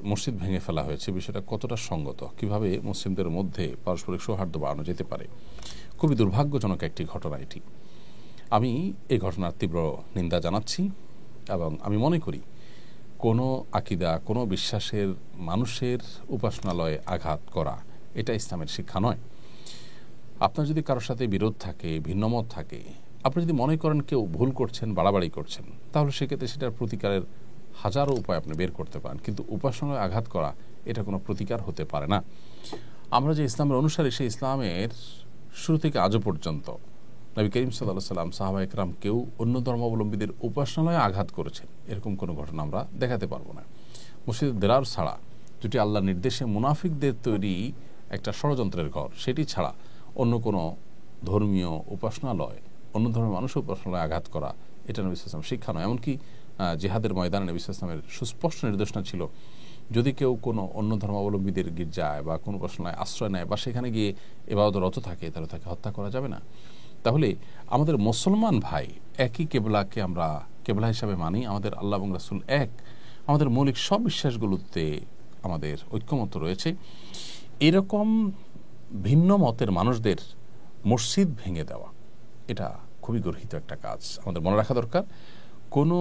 মসজিদ ভেঙে ফেলা হয়েছে, বিষয়টা কতটা সঙ্গত, কিভাবে মুসলিমদের মধ্যে পারস্পরিক সৌহার্দ্য বাড়ানো যেতে পারে। খুবই দুর্ভাগ্যজনক একটি ঘটনা এটি। আমি এই ঘটনার তীব্র নিন্দা জানাচ্ছি এবং আমি মনে করি কোনো আকিদা, কোনো বিশ্বাসের মানুষের উপাসনালয়ে আঘাত করা এটা ইসলামের শিক্ষা নয়। আপনার যদি কারোর সাথে বিরোধ থাকে, ভিন্নমত থাকে, আপনি যদি মনে করেন কেউ ভুল করছেন, বাড়াবাড়ি করছেন, তাহলে সেক্ষেত্রে সেটার প্রতিকারের হাজারো উপায় আপনি বের করতে পারেন, কিন্তু উপাসনায় আঘাত করা এটা কোনো প্রতিকার হতে পারে না। আমরা যে ইসলামের অনুসারী, সেই ইসলামের শুরু থেকে আজও পর্যন্ত নবী করিম সাল্লাল্লাহু আলাইহি ওয়াসাল্লাম, সাহাবা একরাম কেউ অন্য ধর্মাবলম্বীদের উপাসনালয়ে আঘাত করেছেন এরকম কোনো ঘটনা আমরা দেখাতে পারবো না। মসজিদের দেরার ছাড়া, যেটি আল্লাহর নির্দেশে মুনাফিকদের তৈরি একটা ষড়যন্ত্রের ঘর, সেটি ছাড়া অন্য কোনো ধর্মীয় উপাসনালয়, অন্য ধর্মের মানুষের উপাসনালয়ে আঘাত করা এটা নবী সাল্লাল্লাহু আলাইহি ওয়াসাল্লাম শিক্ষা নয়। এমনকি জিহাদের ময়দানে নবী সাল্লাল্লাহু আলাইহি ওয়াসাল্লামের সুস্পষ্ট নির্দেশনা ছিল, যদি কেউ কোনো অন্য ধর্মাবলম্বীদের গির্জায় বা কোনো উপাসনালয়ে আশ্রয় নেয় বা সেখানে গিয়ে ইবাদতরত থাকে, তাহলে তাকে হত্যা করা যাবে না। তাহলে আমাদের মুসলমান ভাই, একই কেবলাকে আমরা কেবলা হিসাবে মানি, আমাদের আল্লাহ এবং রাসূল এক, আমাদের মৌলিক সব বিশ্বাসগুলোতে আমাদের ঐক্যমত রয়েছে। এরকম ভিন্ন মতের মানুষদের মসজিদ ভেঙে দেওয়া এটা খুবই গর্হিত একটা কাজ। আমাদের মনে রাখা দরকার, কোনো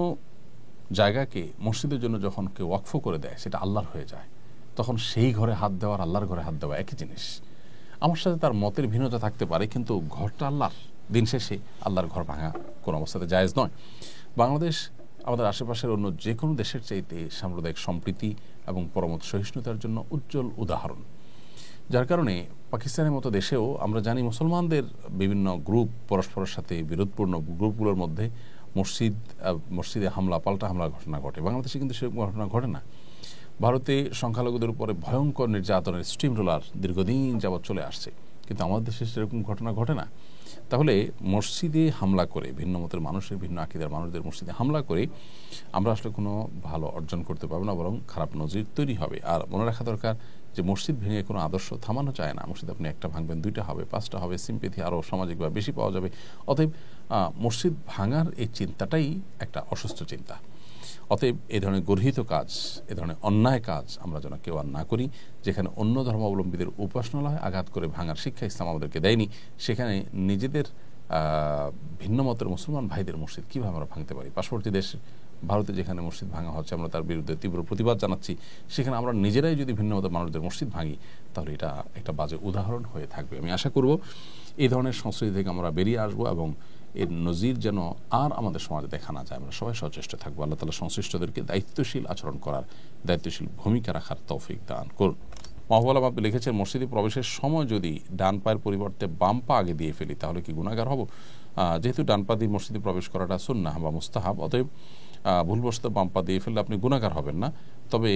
জায়গাকে মসজিদের জন্য যখন কেউ ওয়াকফ করে দেয়, সেটা আল্লাহর হয়ে যায়, তখন সেই ঘরে হাত দেওয়ার আল্লাহর ঘরে হাত দেওয়া একই জিনিস। আমার সাথে তার মতের ভিন্নতা থাকতে পারে, কিন্তু ঘরটা আল্লাহর। দিন শেষে আল্লাহর ঘর ভাঙা কোনো অবস্থাতে জায়েজ নয়। বাংলাদেশ আমাদের আশেপাশের অন্য যে কোনো দেশের চাইতে সাম্প্রদায়িক সম্প্রীতি এবং পরমত সহিষ্ণুতার জন্য উজ্জ্বল উদাহরণ। যার কারণে পাকিস্তানের মতো দেশেও আমরা জানি মুসলমানদের বিভিন্ন গ্রুপ, পরস্পরের সাথে বিরোধপূর্ণ গ্রুপগুলোর মধ্যে মসজিদে হামলা, পাল্টা হামলার ঘটনা ঘটে। বাংলাদেশে কিন্তু সেরকম ঘটনা ঘটে না। ভারতে সংখ্যালঘুদের উপরে ভয়ঙ্কর নির্যাতনের স্টিম রোলার দীর্ঘদিন যাবৎ চলে আসছে, কিন্তু আমাদের দেশে সেরকম ঘটনা ঘটে না। তাহলে মসজিদে হামলা করে, ভিন্ন মতের মানুষের, ভিন্ন আকিদার মানুষদের মসজিদে হামলা করে আমরা আসলে কোনো ভালো অর্জন করতে পারবো না, বরং খারাপ নজির তৈরি হবে। আর মনে রাখা দরকার যে মসজিদ ভেঙে কোনো আদর্শ থামানো চায় না। মসজিদ আপনি একটা ভাঙবেন, দুইটা হবে, পাঁচটা হবে, সিম্পেথি আরও সামাজিকভাবে বেশি পাওয়া যাবে। অতএব মসজিদ ভাঙার এই চিন্তাটাই একটা অসুস্থ চিন্তা। অতএব এ ধরনের গর্হিত কাজ, এ ধরনের অন্যায় কাজ আমরা যেন কেউ আর না করি। যেখানে অন্য ধর্মাবলম্বীদের উপাসনালয় আঘাত করে ভাঙার শিক্ষা ইসলাম আমাদেরকে দেয়নি, সেখানে নিজেদের ভিন্ন মতের মুসলমান ভাইদের মসজিদ কীভাবে আমরা ভাঙতে পারি? পার্শ্ববর্তী দেশ ভারতে যেখানে মসজিদ ভাঙা হচ্ছে, আমরা তার বিরুদ্ধে তীব্র প্রতিবাদ জানাচ্ছি, সেখানে আমরা নিজেরাই যদি ভিন্ন মতের মানুষদের মসজিদ ভাঙি, তাহলে এটা একটা বাজে উদাহরণ হয়ে থাকবে। আমি আশা করব এই ধরনের সংস্কৃতি থেকে আমরা বেরিয়ে আসবো এবং এর নজির যেন আর আমাদের সমাজে দেখা না যায়। আমরা সবাই সচেষ্ট থাকবো। আল্লাহ তাআলা সংশ্লিষ্টদেরকে দায়িত্বশীল আচরণ করার, দায়িত্বশীল ভূমিকা রাখার তৌফিক দান করুন। মাহবুব আলম আপনি লিখেছেন, মসজিদে প্রবেশের সময় যদি ডান পায়ের পরিবর্তে বাম পা আগে দিয়ে ফেলি, তাহলে কি গুনাহগার হব? যেহেতু ডান পা দিয়ে মসজিদে প্রবেশ করাটা সুন্নাহ বা মুস্তাহাব, অতএব ভুলবশত বাম পা দিয়ে ফেললে আপনি গুনাহগার হবেন না। তবে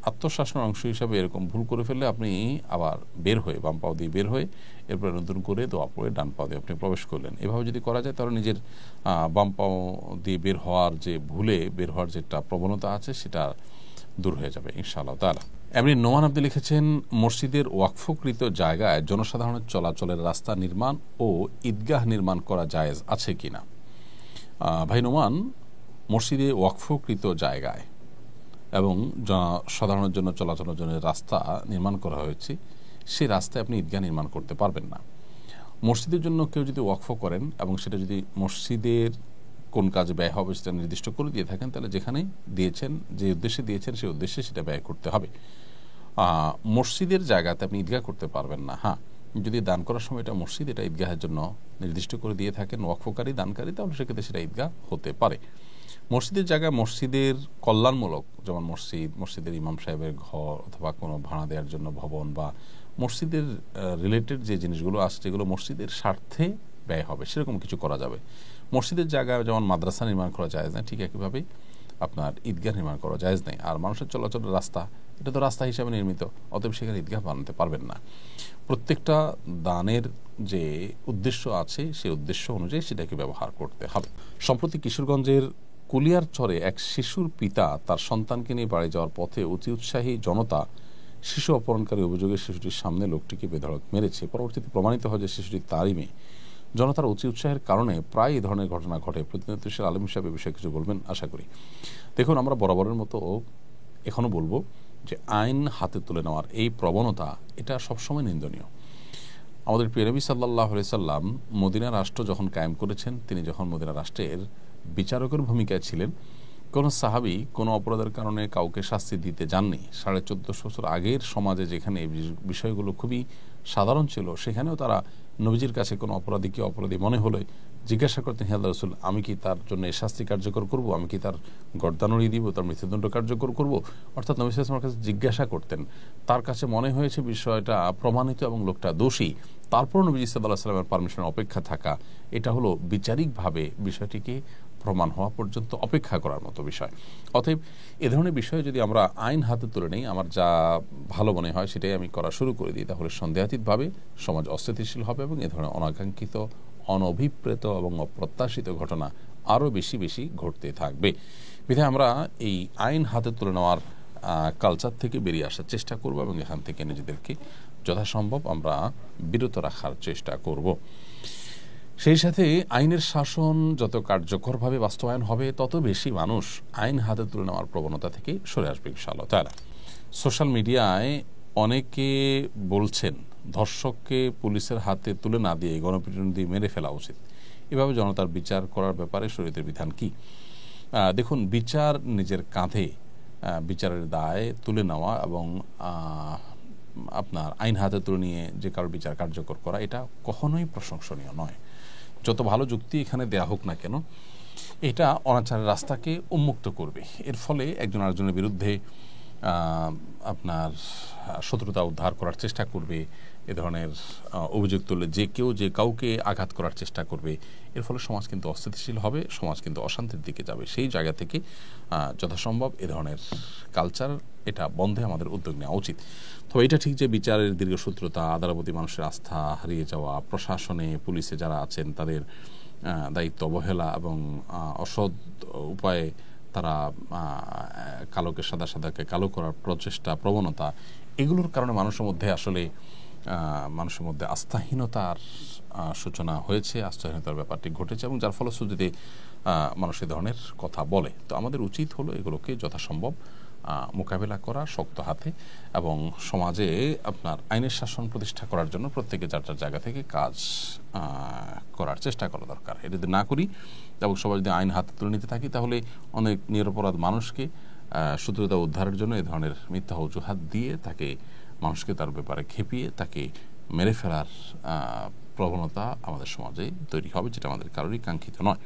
আত্মশাসনের অংশ হিসাবে এরকম ভুল করে ফেললে আপনি আবার বের হয়ে, বাম পাও দিয়ে বের হয়ে এরপরে নতুন করে দোয়া পড়ে ডান পা দিয়ে আপনি প্রবেশ করলেন। এভাবে যদি করা যায়, তাহলে নিজের বাম পাও দিয়ে বের হওয়ার যে ভুলে বের হওয়ার যেটা প্রবণতা আছে, সেটা দূর হয়ে যাবে ইনশাআল্লাহ তাআলা। এমনি নোমান আব্দি লিখেছেন, মসজিদের ওয়াকফকৃত জায়গায় জনসাধারণের চলাচলের রাস্তা নির্মাণ ও ঈদগাহ নির্মাণ করা জায়েজ আছে কিনা? ভাই নোমান, মসজিদে ওয়াকফকৃত জায়গায় এবং সাধারণের জন্য চলাচলের জন্য রাস্তা নির্মাণ করা হয়েছে, সেই রাস্তায় আপনি ঈদগাহ নির্মাণ করতে পারবেন না। মসজিদের জন্য কেউ যদি ওয়াকফ করেন এবং সেটা যদি মসজিদের কোন কাজে ব্যয় হবে সেটা নির্দিষ্ট করে দিয়ে থাকেন, তাহলে যেখানে দিয়েছেন, যে উদ্দেশ্যে দিয়েছেন, সেই উদ্দেশ্যে সেটা ব্যয় করতে হবে। মসজিদের জায়গাতে আপনি ঈদগাহ করতে পারবেন না। হ্যাঁ, যদি দান করার সময় এটা মসজিদ, এটা ঈদগাহের জন্য নির্দিষ্ট করে দিয়ে থাকেন ওয়াকফকারী, দানকারী, তাহলে সেক্ষেত্রে সেটা ঈদগাহ হতে পারে। মসজিদের জায়গায় মসজিদের কল্যাণমূলক, যেমন মসজিদের ইমাম সাহেবের ঘর অথবা কোনো ভাড়া দেওয়ার জন্য ভবন বা মসজিদের রিলেটেড যে জিনিসগুলো আছে, যেগুলো মসজিদের স্বার্থে ব্যয় হবে, সেরকম কিছু করা যাবে। মসজিদের জায়গায় যেমন মাদ্রাসা নির্মাণ করা যায় না, ঠিক একইভাবে আপনার ঈদগাহ নির্মাণ করা জায়েজ নেই। আর মানুষের চলাচলের রাস্তা, এটা তো রাস্তা হিসাবে নির্মিত, অতএব সেখানে ঈদগাহ বানাতে পারবেন না। প্রত্যেকটা দানের যে উদ্দেশ্য আছে, সেই উদ্দেশ্য অনুযায়ী সেটাকে ব্যবহার করতে হবে। সম্প্রতি কিশোরগঞ্জের কুলিয়ারচরে এক শিশুর পিতা তার সন্তানকে নিয়ে বাড়ি যাওয়ার পথে অতি উৎসাহী জনতা শিশু অপহরণকারী অভিযোগে শিশুটির সামনে লোকটিকে বেধড়ক মেরেছে। পরবর্তীতে প্রমাণিত হয় যে শিশুটি তারই মেয়ে। জনতার অতি উৎসাহের কারণে প্রায় এই ধরনের ঘটনা ঘটে। প্রতিনিধিশীল আলেম হিসাবে বিষয়ে কিছু বলবেন আশা করি। দেখুন, আমরা বরাবরের মতো এখনও বলবো যে আইন হাতে তুলে নেওয়ার এই প্রবণতা, এটা সবসময় নিন্দনীয়। আমাদের প্রিয় নবী সাল্লাল্লাহু আলাইহি সাল্লাম মদিনা রাষ্ট্র যখন কায়েম করেছেন, তিনি যখন মদিনা রাষ্ট্রের বিচারকের ভূমিকায় ছিলেন, কোনো সাহাবী কোনো অপরাধের কারণে কাউকে শাস্তি দিতে যাননি। 1450 বছর আগের সমাজে যেখানে এই বিষয়গুলো খুবই সাধারণ ছিল, সেখানেও তারা নবীজির কাছে কোনো অপরাধীকে অপরাধী মনে হলে জিজ্ঞাসা করতেন, হে আল্লাহর রাসূল, আমি কি তার জন্য এই শাস্তি কার্যকর করব? আমি কি তার গর্দান উড়িয়ে দিব? তার মৃত্যুদণ্ড কার্যকর করব? অর্থাৎ নবী সাল্লাল্লাহু আলাইহি ওয়াসাল্লামের কাছে জিজ্ঞাসা করতেন। তার কাছে মনে হয়েছে বিষয়টা প্রমাণিত এবং লোকটা দোষী, তারপর নবীজি সাল্লাল্লাহু আলাইহি ওয়াসাল্লামের পারমিশনের অপেক্ষা থাকা, এটা হলো বিচারিকভাবে বিষয়টিকে প্রমাণ হওয়া পর্যন্ত অপেক্ষা করার মতো বিষয়। অতএব এ ধরনের বিষয়ে যদি আমরা আইন হাতে তুলে নেই, আমার যা ভালো মনে হয় সেটাই আমি করা শুরু করে দিই, তাহলে সন্দেহাতীতভাবে সমাজ অস্থিতিশীল হবে এবং এ ধরনের অনাকাঙ্ক্ষিত, অনভিপ্রেত এবং অপ্রত্যাশিত ঘটনা আরও বেশি বেশি ঘটতে থাকবে। বিধায় আমরা এই আইন হাতে তুলে নেওয়ার কালচার থেকে বেরিয়ে আসার চেষ্টা করব এবং এখান থেকে নিজেদেরকে যথাসম্ভব আমরা বিরত রাখার চেষ্টা করব। সেই সাথে আইনের শাসন যত কার্যকরভাবে বাস্তবায়ন হবে, তত বেশি মানুষ আইন হাতে তুলে নেওয়ার প্রবণতা থেকে সরে আসবে ইনশাআল্লাহ তাআলা। সোশ্যাল মিডিয়ায় অনেকে বলছেন ধর্ষককে পুলিশের হাতে তুলে না দিয়ে গণপিটুনি দিয়ে মেরে ফেলা উচিত। এভাবে জনতার বিচার করার ব্যাপারে শরীয়তের বিধান কি? দেখুন, বিচার নিজের কাঁধে বিচারের দায় তুলে নেওয়া এবং আপনার আইন হাতে তুলে নিয়ে যে কারোর বিচার কার্যকর করা, এটা কখনোই প্রশংসনীয় নয়। যত ভালো যুক্তি এখানে দেয়া হোক না কেন, এটা অনাচারের রাস্তাকে উন্মুক্ত করবে। এর ফলে একজন আরেকজনের বিরুদ্ধে আপনার শত্রুতা উদ্ধার করার চেষ্টা করবে, এ ধরনের অভিযোগ তুললে যে কেউ যে কাউকে আঘাত করার চেষ্টা করবে। এর ফলে সমাজ কিন্তু অস্থিতিশীল হবে, সমাজ কিন্তু অশান্তির দিকে যাবে। সেই জায়গা থেকে যথাসম্ভব এ ধরনের কালচার, এটা বন্ধে আমাদের উদ্যোগ নেওয়া উচিত। তো এটা ঠিক যে বিচারের দীর্ঘসূত্রতা, আদালতের প্রতি মানুষের আস্থা হারিয়ে যাওয়া, প্রশাসনে পুলিশে যারা আছেন তাদের দায়িত্ব অবহেলা এবং অসৎ উপায়ে তারা কালোকে সাদা, সাদাকে কালো করার প্রচেষ্টা, প্রবণতা, এগুলোর কারণে মানুষের মধ্যে আসলে আস্থাহীনতার সূচনা হয়েছে, আস্থাহীনতার ব্যাপারটি ঘটেছে এবং যার ফলশ্রুতিতে মানুষ এ ধরনের কথা বলে। তো আমাদের উচিত হলো এগুলোকে যথাসম্ভব মোকাবেলা করা শক্ত হাতে এবং সমাজে আপনার আইনের শাসন প্রতিষ্ঠা করার জন্য প্রত্যেকে যার যার জায়গা থেকে কাজ করার চেষ্টা করা দরকার। এটা যদি না করি এবং সবাই যদি আইন হাতে তুলে নিতে থাকি, তাহলে অনেক নিরপরাধ মানুষকে শত্রুতা উদ্ধারের জন্য এই ধরনের মিথ্যা অজুহাত দিয়ে তাকে, মানুষকে তার ব্যাপারে খেপিয়ে তাকে মেরে ফেলার প্রবণতা আমাদের সমাজে তৈরি হবে, যেটা আমাদের কারোরই কাঙ্ক্ষিত নয়।